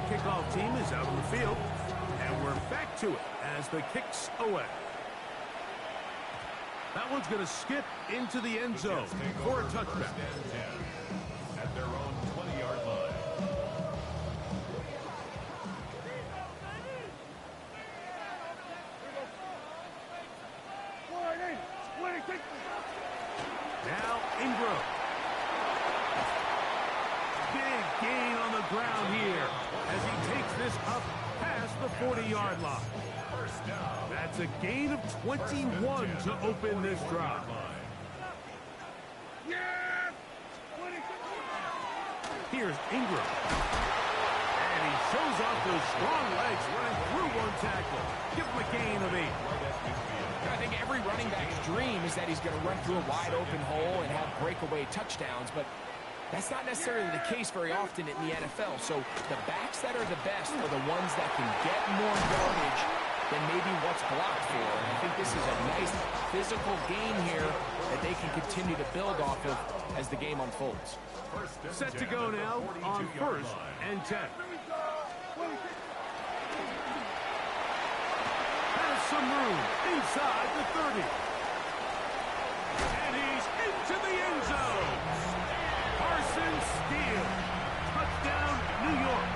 kickoff team is out on the field. And we're back to it as the kick's away. That one's going to skip into the end zone for a touchdown. At their own 20-yard line. Now Ingram. Big gain on the ground here as he takes this up past the 40-yard line. That's a gain of 21 to open this drive. Here's Ingram. And he shows off those strong legs running through one tackle. Give him a gain of 8. I think every running back's dream is that he's going to run through a wide open hole and have breakaway touchdowns, but that's not necessarily the case very often in the NFL. So the backs that are the best are the ones that can get more yardage than maybe what's blocked for. And I think this is a nice physical game here that they can continue to build off of as the game unfolds. Set to go now on 1st and 10. Has some room inside the 30. And he's into the end zone. Carson Steele. Touchdown, New York.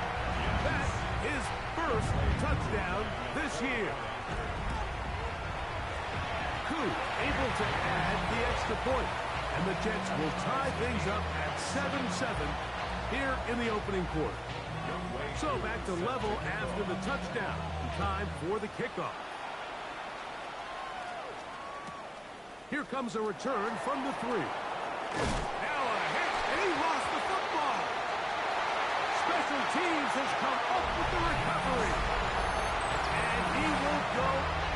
That's his first touchdown this year. Koo able to add the extra point. And the Jets will tie things up at 7-7 here in the opening quarter. So back to level after the touchdown. Time for the kickoff. Here comes a return from the 3. Now a hit, and he lost the football. Special teams has come up with the recovery. And he will go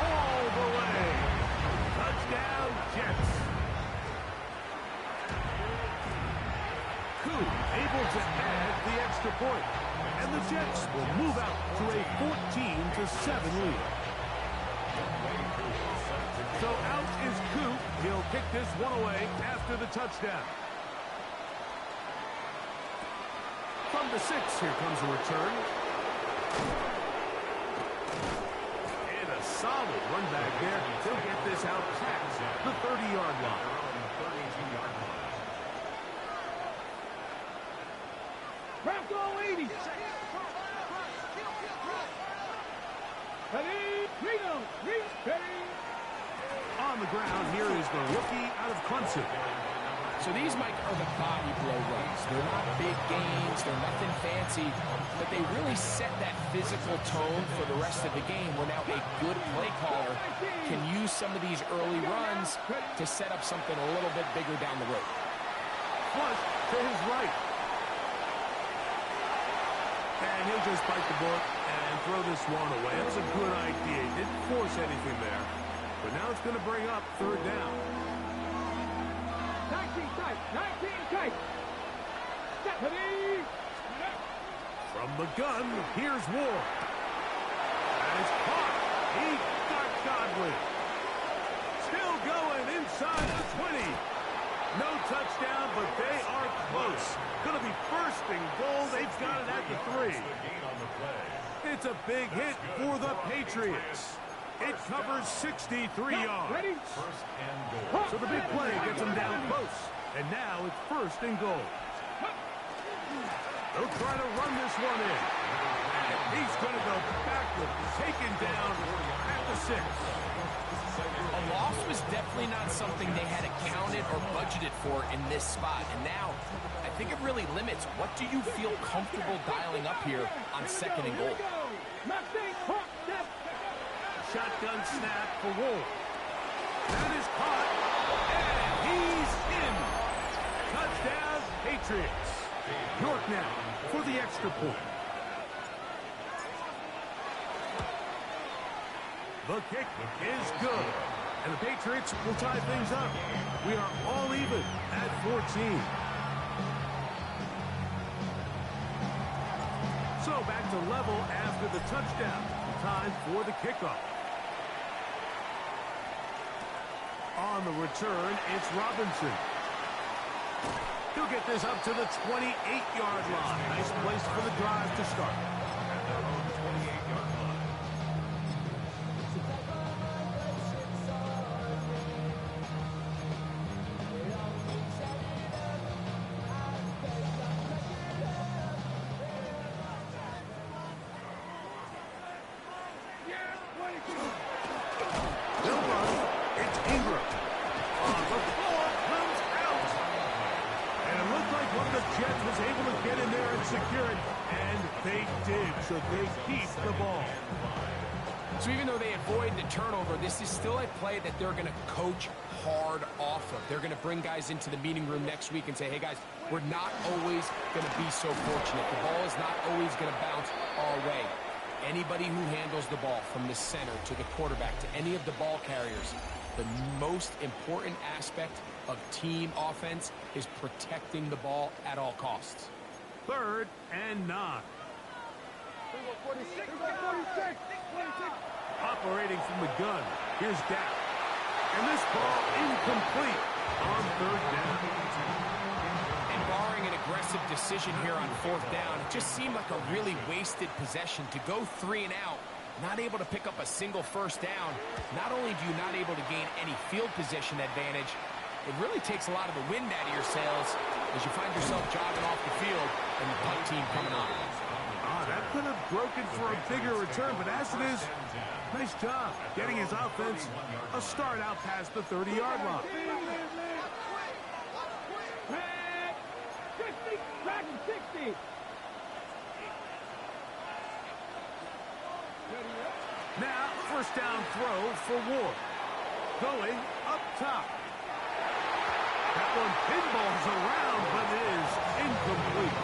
all the way. Touchdown, Jets. Koo able to add the extra point. And the Jets will move out to a 14-7 lead. So out is Koo. He'll kick this one away after the touchdown. From the 6, here comes a return. And a solid run back there. He'll get this out past the 30-yard line. Bronco 80. Ready, freedom, ready. On the ground, here is the rookie out of Clemson. So these, Mike, are the body blow runs. They're not big gains, they're nothing fancy, but they really set that physical tone for the rest of the game where now a good play caller can use some of these early runs to set up something a little bit bigger down the road. Flush to his right. And he'll just bite the bullet and throw this one away. That was a good idea. He didn't force anything there. But now it's going to bring up 3rd down. 19 tight, 19 tight. Ready. From the gun, here's Ward. And it's caught. He got Godwin. Still going inside the 20. No touchdown, but they are close. Going to be 1st and goal. They've got it at the 3. It's a big hit for the Patriots. It covers 63 yards. Ready? So the big play gets them down close. And now it's 1st and goal. They'll try to run this one in. And he's going to go backward, taken down at the 6. A loss was definitely not something they had accounted or budgeted for in this spot. And now, I think it really limits what do you feel comfortable dialing up here on 2nd and goal. Shotgun snap for Ward. That is caught. And he's in. Touchdown, Patriots. York now for the extra point. The kick is good. And the Patriots will tie things up. We are all even at 14. So back to level after the touchdown. Time for the kickoff. On the return, it's Robinson. He'll get this up to the 28-yard line. Nice place for the drive to start. At their own 28-yard line. They'll run. It's Ingram. The ball comes out. And it looked like one of the Jets was able to get in there and secure it. And they did, so they keep the ball. So even though they avoid the turnover, this is still a play that they're going to coach hard off of. They're going to bring guys into the meeting room next week and say, hey, guys, we're not always going to be so fortunate. The ball is not always going to bounce our way. Anybody who handles the ball from the center to the quarterback to any of the ball carriers, the most important aspect of team offense is protecting the ball at all costs. 3rd and 9. 46, 46. Operating from the gun. Here's Dak. And this ball incomplete on 3rd down. And barring an aggressive decision here on 4th down, it just seemed like a really wasted possession to go 3 and out, not able to pick up a single 1st down. Not only do you not able to gain any field position advantage, it really takes a lot of the wind out of your sails as you find yourself jogging off the field and the punt team coming on. That could have broken for a bigger return, but as it is, nice job getting his offense a start out past the 30-yard line. 50, 60. Now, 1st down throw for Ward. Going up top. That one pinballs around, but it is incomplete.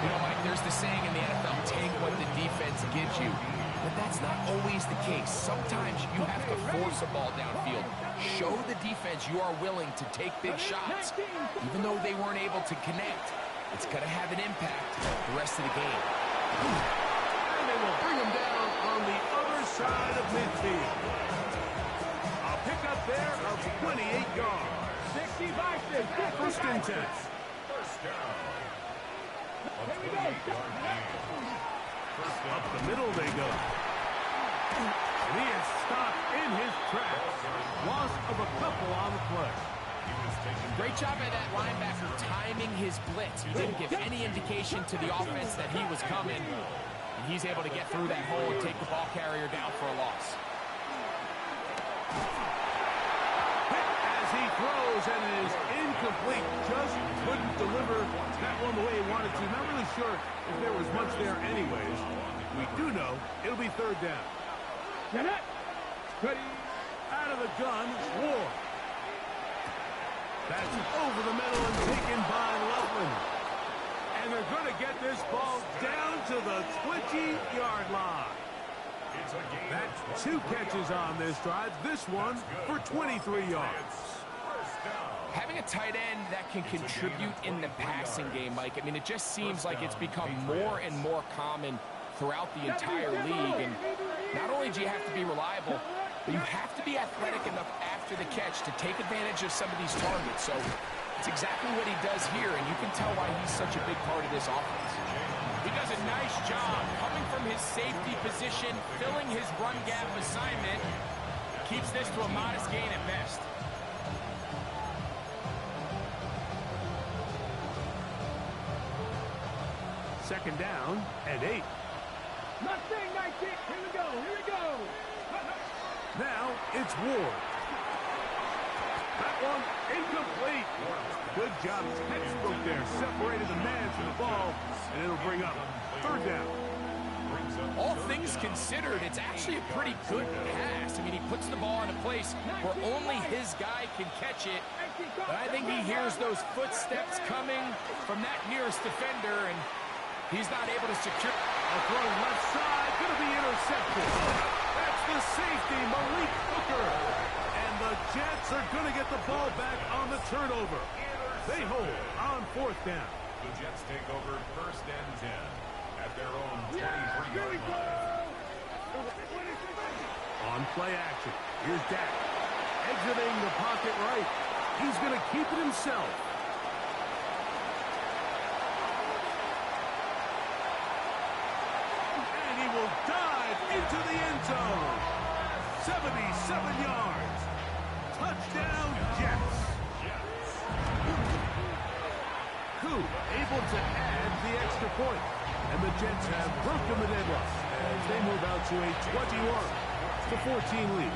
You know, Mike, there's the saying in the NFL, take what the defense gives you. But that's not always the case. Sometimes you have to force a ball downfield. Show the defense you are willing to take big shots. Even though they weren't able to connect, it's going to have an impact the rest of the game. And they will bring him down on the other side of midfield. A pickup there of 28 yards. 65, 1st and 10. First down. Here we go. Up the middle they go. And he is stopped in his tracks. Loss of a couple on the play. Great job by that linebacker timing his blitz. He didn't give any indication to the offense that he was coming. And he's able to get through that hole and take the ball carrier down for a loss. As he throws, and it is incomplete. Just couldn't deliver that one the way he wanted to. Not really sure if there was much there anyways. We do know it'll be 3rd down. Get it. Ready. Out of the gun, Ward. That's over the middle and taken by Loveland. And they're going to get this ball down to the 20-yard line. That's 2 catches on this drive. This one for 23 yards. Having a tight end that can contribute in the passing game, Mike, I mean, it just seems like it's become more and more common throughout the entire league. And not only do you have to be reliable, but you have to be athletic enough after the catch to take advantage of some of these targets. So it's exactly what he does here, and you can tell why he's such a big part of this offense. He does a nice job coming from his safety position, filling his run gap assignment, keeps this to a modest gain at best. Second down and 8. Mustang 19. Here we go. Now it's Ward. That one incomplete. Good job. Textbook there. Separated the man from the ball, and it'll bring up 3rd down. All things considered, it's actually a pretty good pass. I mean, he puts the ball in a place where only his guy can catch it. But I think he hears those footsteps coming from that nearest defender, and he's not able to secure. A throw left side, going to be intercepted. That's the safety, Malik Hooker. And the Jets are going to get the ball back on the turnover. They hold on 4th down. The Jets take over 1st and 10 at their own 23-yard line. On play action, here's Dak. Exiting the pocket right. He's going to keep it himself. into the end zone. 77 yards. Touchdown, Jets. Koo able to add the extra point. And the Jets have broken the deadlock as they move out to a 21-14 lead.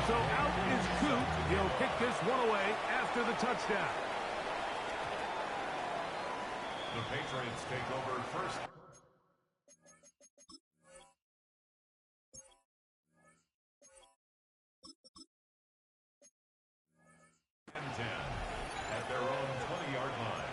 So out is Koo. He'll kick this one away after the touchdown. The Patriots take over first. And 10 at their own 20-yard line.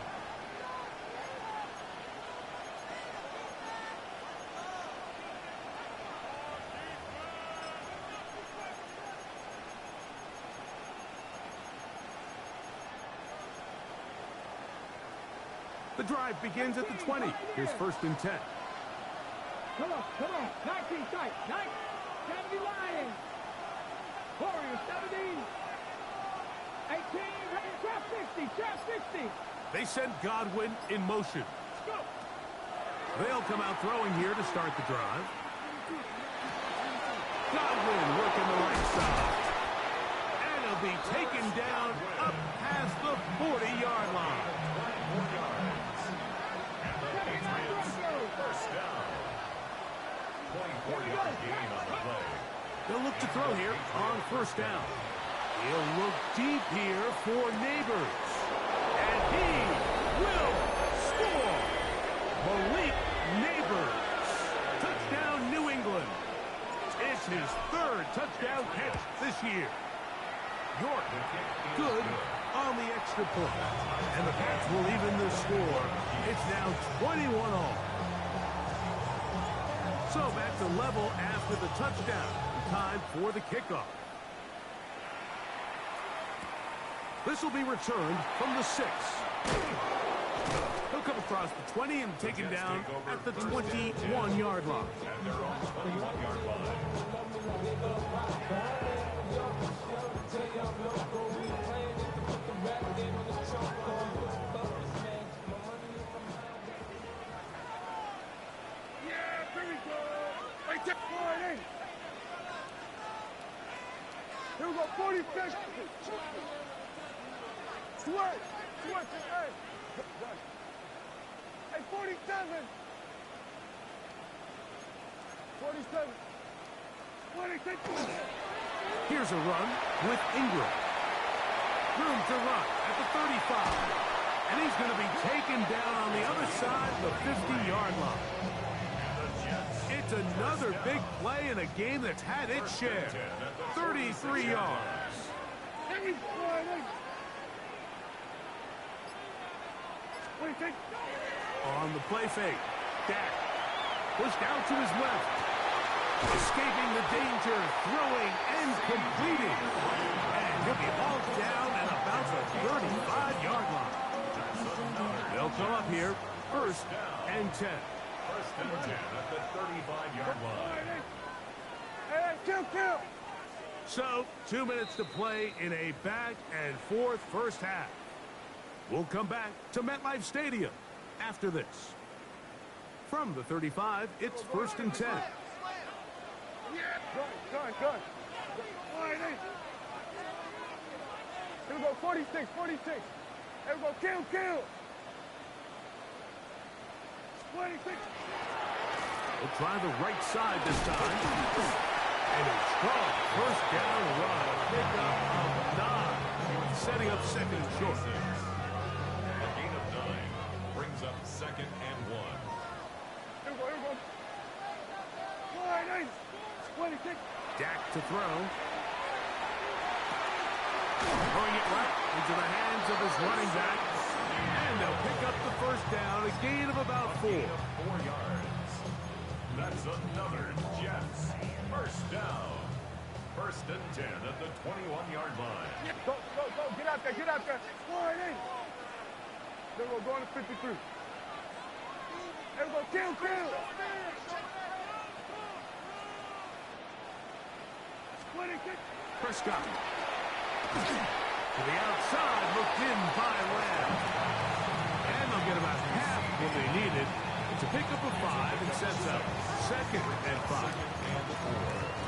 The drive begins at the 20. Here's first and 10. Come on. 19 tight. 9. 70 Lions. Warriors 17. 18. Trap 60. They send Godwin in motion. Go. They'll come out throwing here to start the drive. Godwin working the right side. And he'll be taken down up past the 40-yard line. 24 yards. And the Patriots first down. 24-yard gain on the play. They'll look to throw here on first down. He'll look deep here for Neighbors. And he will score. Malik Neighbors. Touchdown, New England. It's his third touchdown catch this year. York good on the extra point. And the Pats will even the score. It's now 21-all. So back to level after the touchdown. Time for the kickoff. This will be returned from the 6. He'll come across the 20 and taken down at the 21-yard line. At their own 21-yard line. Here we go, 46. Sweat. Hey, 47. 47. 26. Here's a run with Ingram. Room to run at the 35. And he's going to be taken down on the other side of the 50-yard line. It's another big play in a game that's had its share. 33 yards. On the play fake, Dak pushed out to his left. Escaping the danger, throwing and completing. And he'll be hauled down at about the 35-yard line. They'll come up here, first and 10. First and 10 at the 35-yard line. Kill. So, 2 minutes to play in a back-and-forth first half. We'll come back to MetLife Stadium after this. From the 35, it's first and 10. Good. Here we go, 46. Here we go, kill. 26. We'll try the right side this time. And a strong first down run. Pickup of 9. Setting up second and short. A gain of 9 brings up second and 1. Here we go. 26. Dak to throw. Throwing it right into the hands of his running back. And they'll pick up the first down. A gain of about 4. 4 yards. That's another Jets. First down. First and 10 at the 21-yard line. Go. Get out there. Then we'll go on to 53. There we go, kill. Prescott. To the outside, looked in by Lamb. And they'll get about half what they needed to pick up a 5 and sets up second and 5.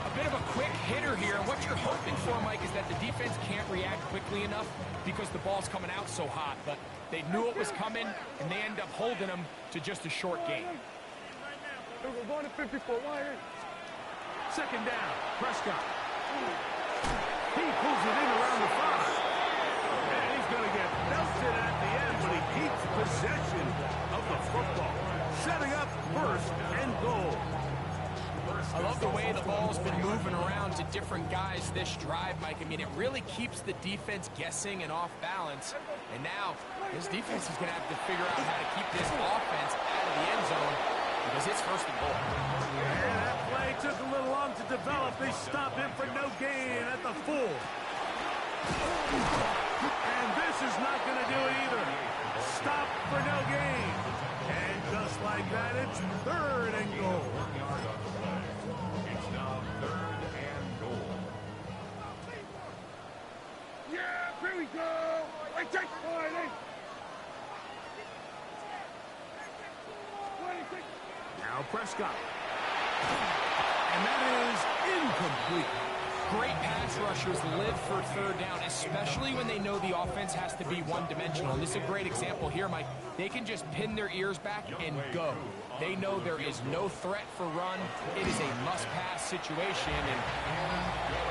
A bit of a quick hitter here. What you're hoping for, Mike, is that the defense can't react quickly enough because the ball's coming out so hot. But they knew it was coming, and they end up holding them to just a short gain. We're going to 54. Second down, Prescott. He pulls it in around the 5. And he's going to get belted at the end, but he keeps possession of the football. Setting up first and goal. I love the way the ball's been moving around to different guys this drive, Mike. I mean, it really keeps the defense guessing and off balance. And now, this defense is going to have to figure out how to keep this offense out of the end zone because it's first and goal. And that play took a little long to develop. They stop him for no gain at the 4. And this is not going to do it either. Stop for no gain. And just like that, it's third and goal. It's now third and goal. Yeah, here we go. I take it. Now Prescott. And that is incomplete. Great pass rushers live for third down, especially when they know the offense has to be one-dimensional. And this is a great example here, Mike. They can just pin their ears back and go. They know there is no threat for run. It is a must-pass situation, and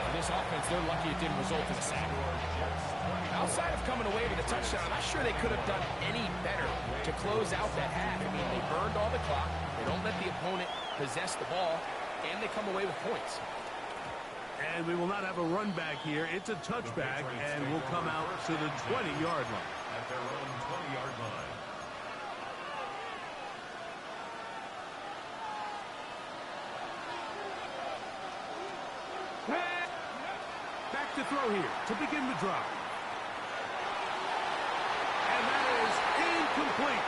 for this offense, they're lucky it didn't result in a sack. Outside of coming away with a touchdown, I'm not sure they could have done any better to close out that half. I mean, they burned all the clock. They don't let the opponent possess the ball, and they come away with points. And we will not have a run back here. It's a touchback, and we'll come out to the 20-yard line. At their own 20-yard line. Back to throw here to begin the drive. And that is incomplete.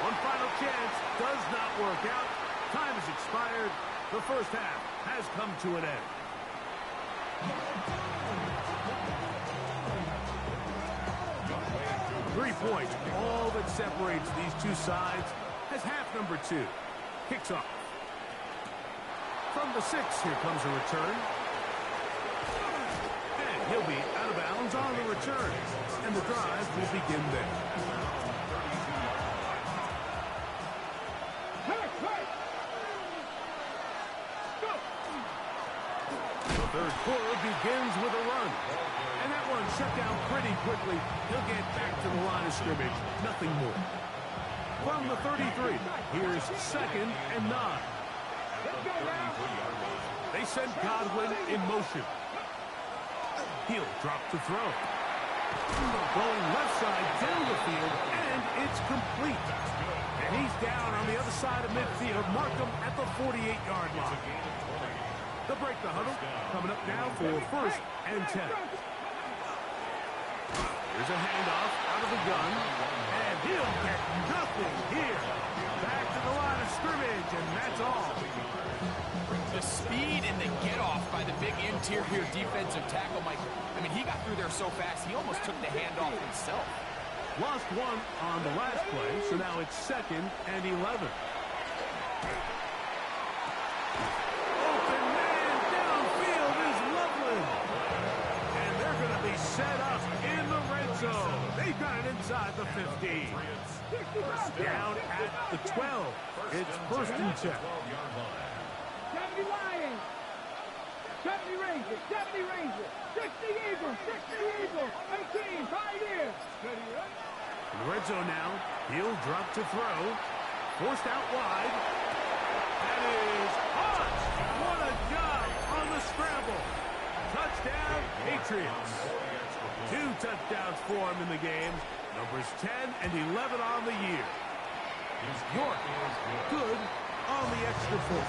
One final chance does not work out. Time has expired. The first half has come to an end. 3 points, all that separates these two sides as half number 2 kicks off. From the 6, here comes a return. And he'll be out of bounds on the return. And the drive will begin there. The third quarter begins with a run. And that one shut down pretty quickly. He'll get back to the line of scrimmage. Nothing more. From the 33, here's second and 9. They send Godwin in motion. He'll drop to throw. Going left side down the field, and it's complete. And he's down on the other side of midfield. Mark him at the 48-yard line. They'll break the huddle. Coming up now for first and 10. Here's a handoff out of the gun. And he'll get nothing here. Back to the line of scrimmage, and that's all. The speed and the get-off by the big interior defensive tackle, Mike. I mean, he got through there so fast, he almost took the handoff himself. Lost one on the last play, so now it's second and 11. Open man downfield is Loveland. And they're going to be set up in the red zone. They've got it inside the 15. Down at the 12. It's first and 10. 70 Lions. 70 Rangers. 70 Rangers. 60 Eagles. 60 Eagles. 18. Pioneers. In the red zone now. He'll drop to throw. Forced out wide. That is hot. What a job on the scramble. Touchdown, Patriots. 2 touchdowns for him in the game. Numbers 10 and 11 on the year. York good on the extra point.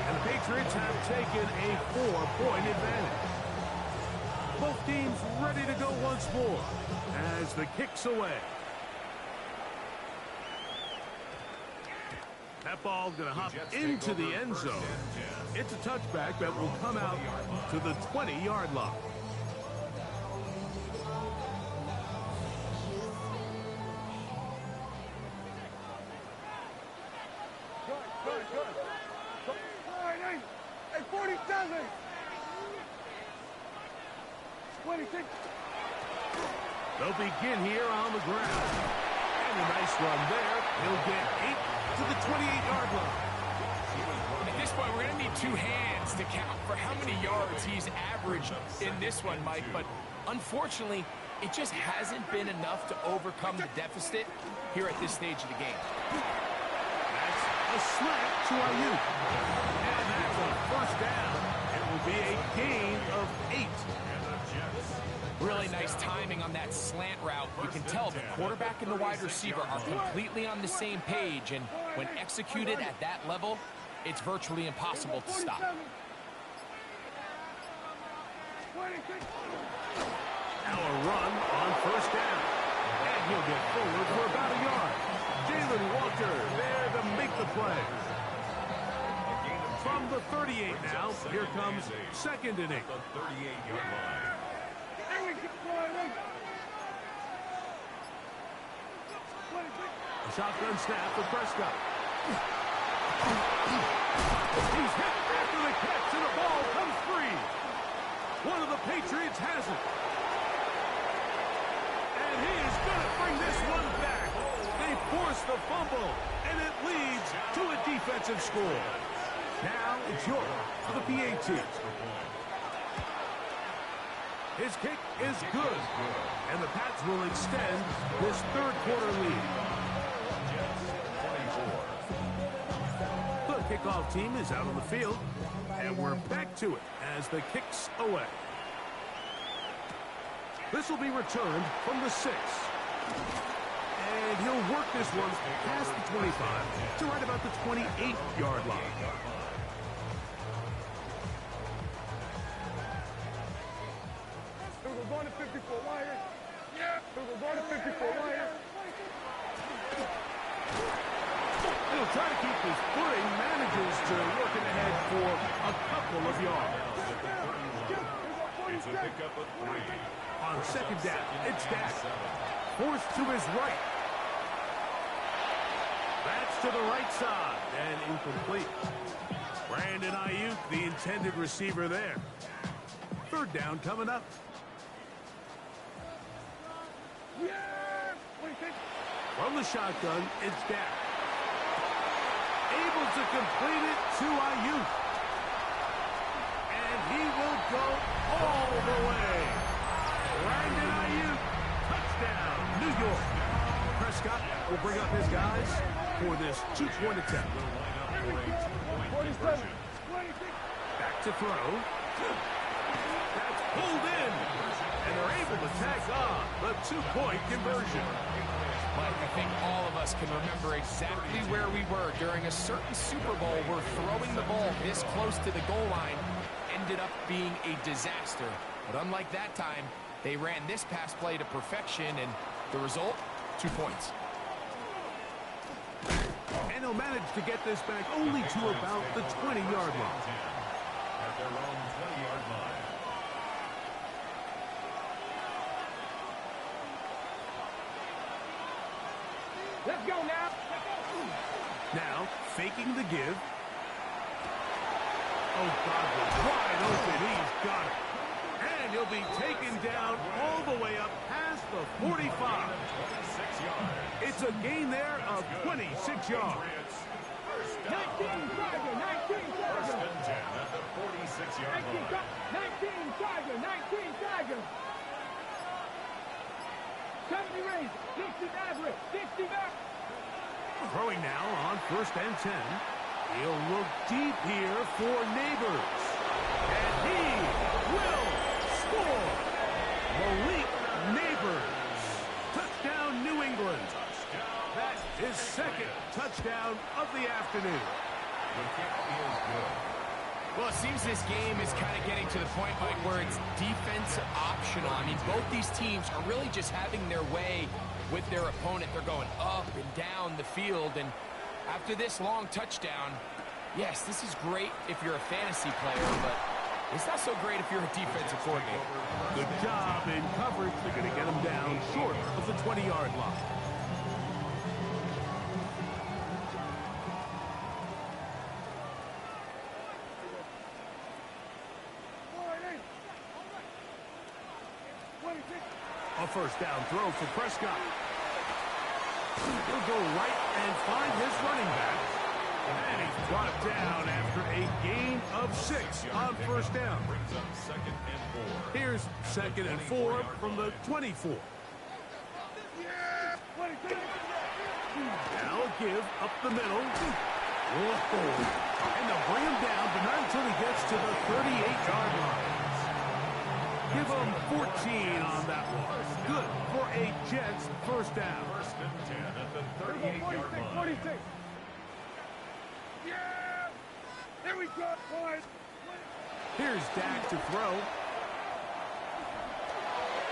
And the Patriots have taken a 4-point advantage. Both teams ready to go once more as the kick's away. That ball going to hop into the end zone. It's a touchback that will come out to the 20-yard line. Hey, 47. 26. They'll begin here on the ground. And a nice run there. He'll get 8 to the 28-yard line. At this point, we're going to need two hands to count for how many yards he's averaged in this one, Mike. But unfortunately, it just hasn't been enough to overcome the deficit here at this stage of the game. That's a slant to Ayuk. And that's a first down. It will be a gain of 8. Really nice timing on that slant route. You can tell the quarterback and the wide receiver are completely on the same page, and when executed at that level, it's virtually impossible to stop. Now a run on first down. And he'll get forward for about a yard. Jalen Walker there to make the play. From the 38 now, here comes second and 8. The 38-yard line. A shotgun snap for Prescott. He's hit after the catch, and the ball comes free. One of the Patriots has it. And he is going to bring this one back. They force the fumble, and it leads to a defensive score. Now it's York for the PAT. His kick is good, and the Pats will extend this third quarter lead. The kickoff team is out on the field, and we're back to it as the kick's away. This will be returned from the 6. And he'll work this one past the 25 to right about the 28-yard line. We're going to 54 wire. Yeah. We're going to 54 wire. He'll try to keep his footing, manages to work it ahead for a couple of yards. It's a pickup of 3. On second down, it's Dak. Forced to his right. That's to the right side and incomplete. Brandon Ayuk, the intended receiver there. Third down coming up. From the shotgun, it's Dak. Able to complete it to Ayuk. And he will go all the way. Brandon Ayuk, touchdown, New York. Prescott will bring up his guys for this two-point attempt. Back to throw. That's pulled in. And they're able to tag on the two-point conversion. Mike, I think all of us can remember exactly where we were during a certain Super Bowl where throwing the ball this close to the goal line ended up being a disaster. But unlike that time, they ran this pass play to perfection, and the result, 2 points. And he'll manage to get this back only to about the 20-yard line. At their own 20-yard line. Let's go now. Now, faking the give. Oh, Godwin, wide open. He's got it. And he'll be taken down all the way up past the 45. 26 yards. It's a gain there of 26 yards. 19 Tiger, 19 First Tiger. and 10 at the 46-yard line. 19 Tiger, 19 Tiger. 70 range, 60 average, 60 back. Throwing now on first and 10. He'll look deep here for Neighbors. And he will score. Malik Neighbors. Touchdown, New England. That's his second touchdown of the afternoon. The kick is good. Well, it seems this game is kind of getting to the point, Mike, where it's defense optional. I mean, both these teams are really just having their way with their opponent. They're going up and down the field, and after this long touchdown, yes, this is great if you're a fantasy player, but it's not so great if you're a defensive coordinator. Good job in coverage. They're going to get him down short of the 20-yard line. A first down throw for Prescott. He'll go right and find his running back. And he's brought down after a gain of 6 on first down. Brings up 2nd and 4. Here's 2nd and 4 from the 24. Now a give up the middle. Whoa. And they'll bring him down, but not until he gets to the 38-yard line. Give him 14 on that one. Good for a Jets first down. 1st and 10 at the 38-yard line. 46. Yeah! There we go, boys. Here's Dak to throw.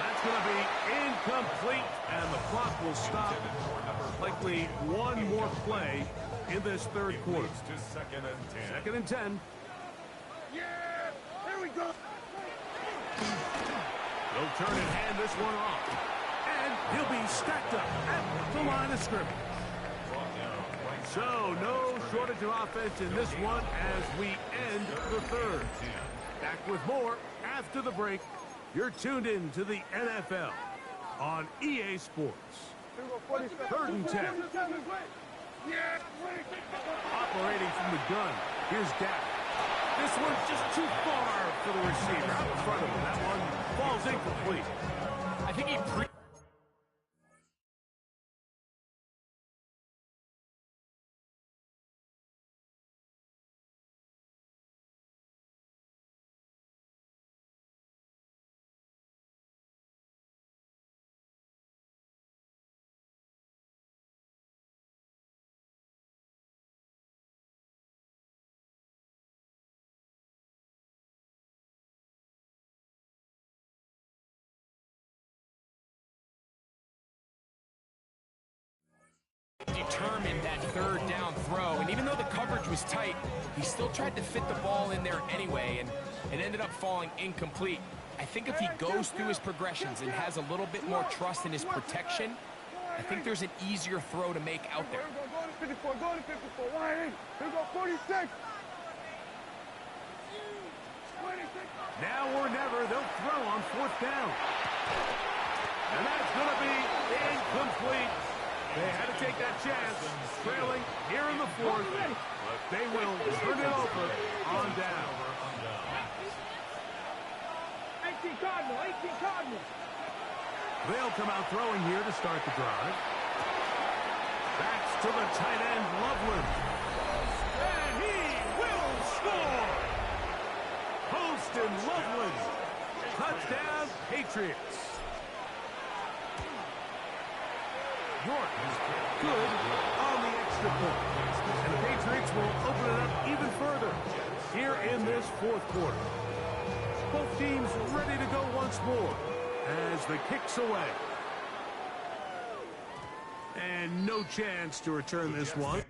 That's going to be incomplete, and the clock will stop. Likely one more play in this third quarter. To 2nd and 10. 2nd and 10. Yeah! There we go. They'll turn and hand this one off. And he'll be stacked up at the line of scrimmage. So, no shortage of offense in this one as we end the third. Back with more after the break. You're tuned in to the NFL on EA Sports. 3rd and 10. Operating from the gun. Here's Dak. This one's just too far for the receiver. Out in front of him. That one falls incomplete. I think he determined that 3rd down throw, and even though the coverage was tight, he still tried to fit the ball in there anyway, and it ended up falling incomplete. I think if he goes through his progressions and has a little bit more trust in his protection, I think there's an easier throw to make out there. Go to 54, go to 54. Why? Here we go, 46. Now or never, they'll throw on 4th down. And that's going to be incomplete. They had to take that chance, trailing here in the 4th, but they will turn it over on down. 18 Cardinal, 18 Cardinal. They'll come out throwing here to start the drive. Backs to the tight end, Loveland. And he will score! Poston Loveland. Touchdown, Patriots. York is good on the extra point. And the Patriots will open it up even further here in this 4th quarter. Both teams ready to go once more as the kick's away. And no chance to return this one.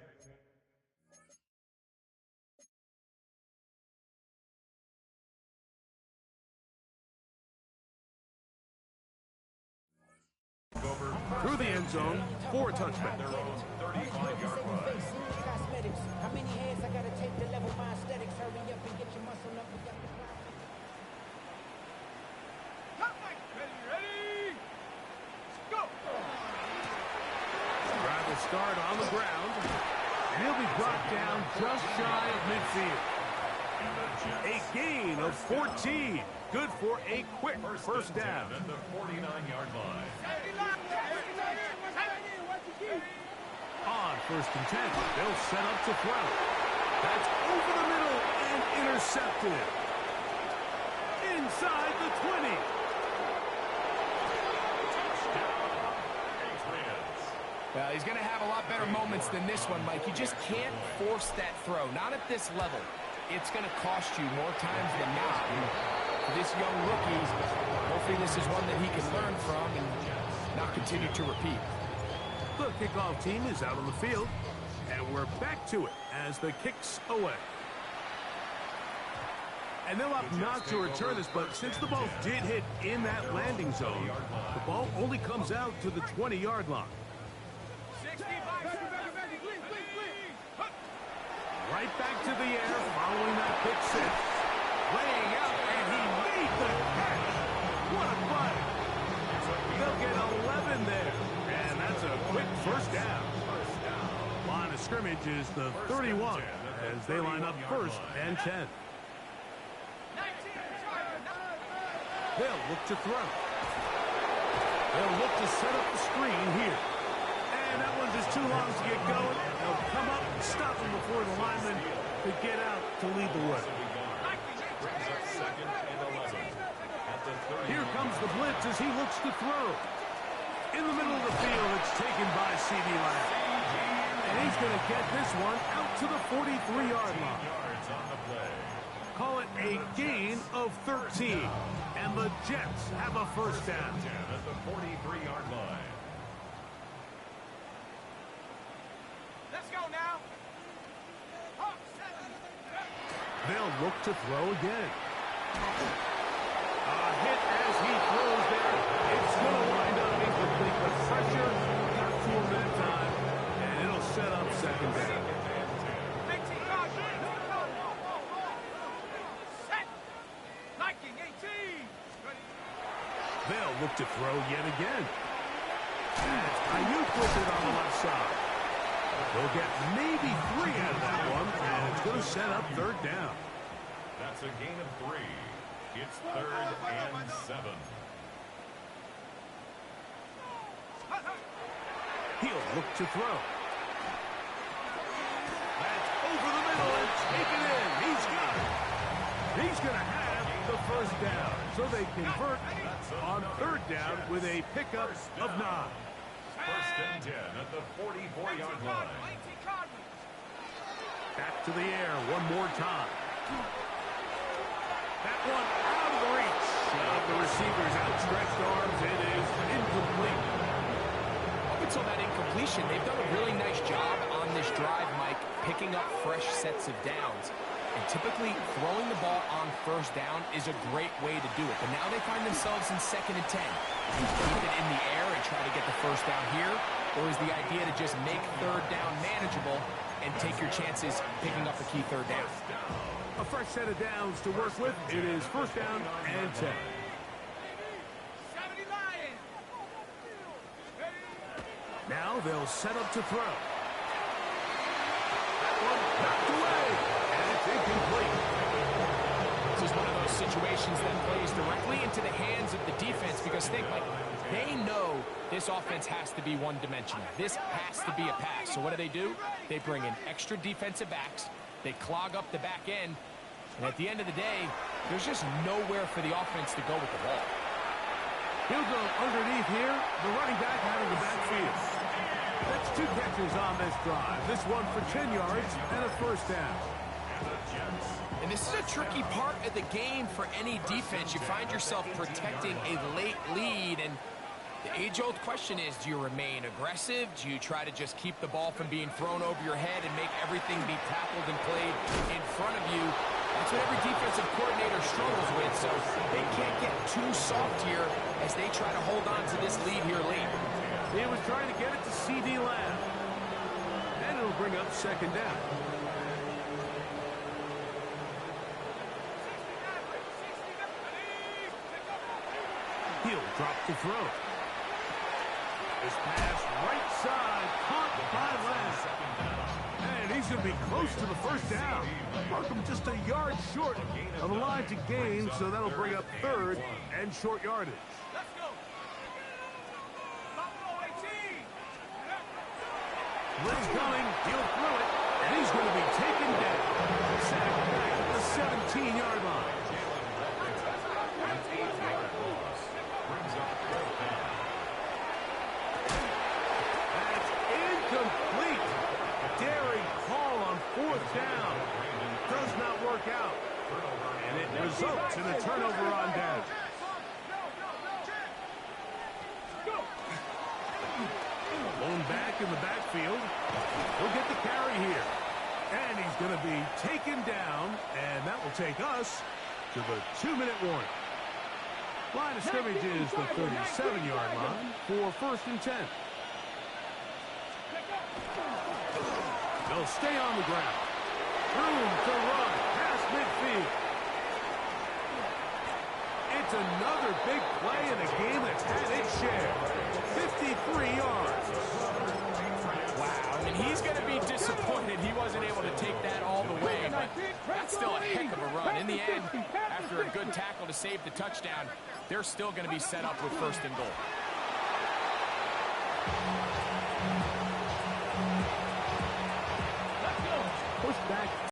Through the end zone for a touchback. Their own 35-yard line. How many hands I gotta take to level my aesthetics? Hurry up and get your muscle up. Ready? Go! Drive will start on the ground. And he'll be brought down just shy of midfield. A gain of 14. Good for a quick first down. At the 49-yard line. On 1st and 10, they'll set up to throw. That's over the middle and intercepted. Inside the 20. Well, he's going to have a lot better moments than this one, Mike. You just can't force that throw. Not at this level. It's going to cost you more times than not. And for this young rookie, hopefully this is one that he can learn from and not continue to repeat. The kickoff team is out on the field, and we're back to it as the kick's away. And they'll opt not to return this, but since the ball did hit in that landing zone, the ball only comes out to the 20-yard line. Right back to the air following that pick six. Laying out, and he made the catch. What a play. They'll get 11 there. And that's a quick first down. Line of scrimmage is the 31 as they line up first and 10. They'll look to throw. They'll look to set up the screen here. And that one's just too long to get going. They'll come up and stop him before the lineman could get out to lead the way. Here comes the blitz as he looks to throw. In the middle of the field, it's taken by C.D. Lamb. And he's going to get this one out to the 43-yard line. Call it a gain of 13. And the Jets have a first down. At the 43-yard line. Let's go now. They'll look to throw again. A hit as he throws there. It's going to wind up incomplete. The pressure got to him that time, and it'll set up second down. They'll look to throw yet again. That's Ayuk with it on the left side. They'll get maybe 3 out of that one, and it's going to set up third down. That's a gain of 3. It's 3rd and 7. He'll look to throw. That's over the middle and taken in. He's got it. He's going to have the first down. So they convert on third down with a pickup of 9. First and 10 at the 44-yard line. Back to the air one more time. That one out of the reach of the receiver's outstretched arms. It is incomplete. Up until that incompletion, they've done a really nice job on this drive, Mike, picking up fresh sets of downs. And typically, throwing the ball on first down is a great way to do it. But now they find themselves in 2nd and 10. You keep it in the air and try to get the first down here, or is the idea to just make third down manageable and take your chances picking up a key third down? A fresh set of downs to work with. It is first down and 10. Now they'll set up to throw. That one knocked away. And it's incomplete. This is one of those situations that plays directly into the hands of the defense because think, like, they know this offense has to be one-dimensional. This has to be a pass. So what do? They bring in extra defensive backs. They clog up the back end. And at the end of the day, there's just nowhere for the offense to go with the ball. He'll go underneath here. The running back out of the backfield. That's 2 catches on this drive. This one for 10 yards and a first down. And this is a tricky part of the game for any defense. You find yourself protecting a late lead, and the age-old question is, do you remain aggressive? Do you try to just keep the ball from being thrown over your head and make everything be tackled and played in front of you? That's what every defensive coordinator struggles with, so they can't get too soft here as they try to hold on to this lead here late. He was trying to get it to C.D. Lamb. And it'll bring up second down. He'll drop the throw. This pass right side, caught by Lamb. And he's going to be close to the first down. Markham just a yard short of the line to gain, so that'll bring up third and short yardage. Blitz coming, he'll throw it, and he's going to be taken down. Sacked back at the 17-yard line. That's incomplete. Daring call on 4th down. Does not work out. And it results in a turnover on down. Blown back in the backfield. He'll get the carry here. And he's going to be taken down, and that will take us to the 2-minute warning. Line of scrimmage is the 37-yard line for 1st and 10. They'll stay on the ground. Room to run past midfield. It's That's another big play in a game that's had its share. 53 yards. Wow, I mean, he's going to be disappointed he wasn't able to take that all the way, but that's still a heck of a run. In the end, after a good tackle to save the touchdown, they're still going to be set up with 1st and goal. Push back.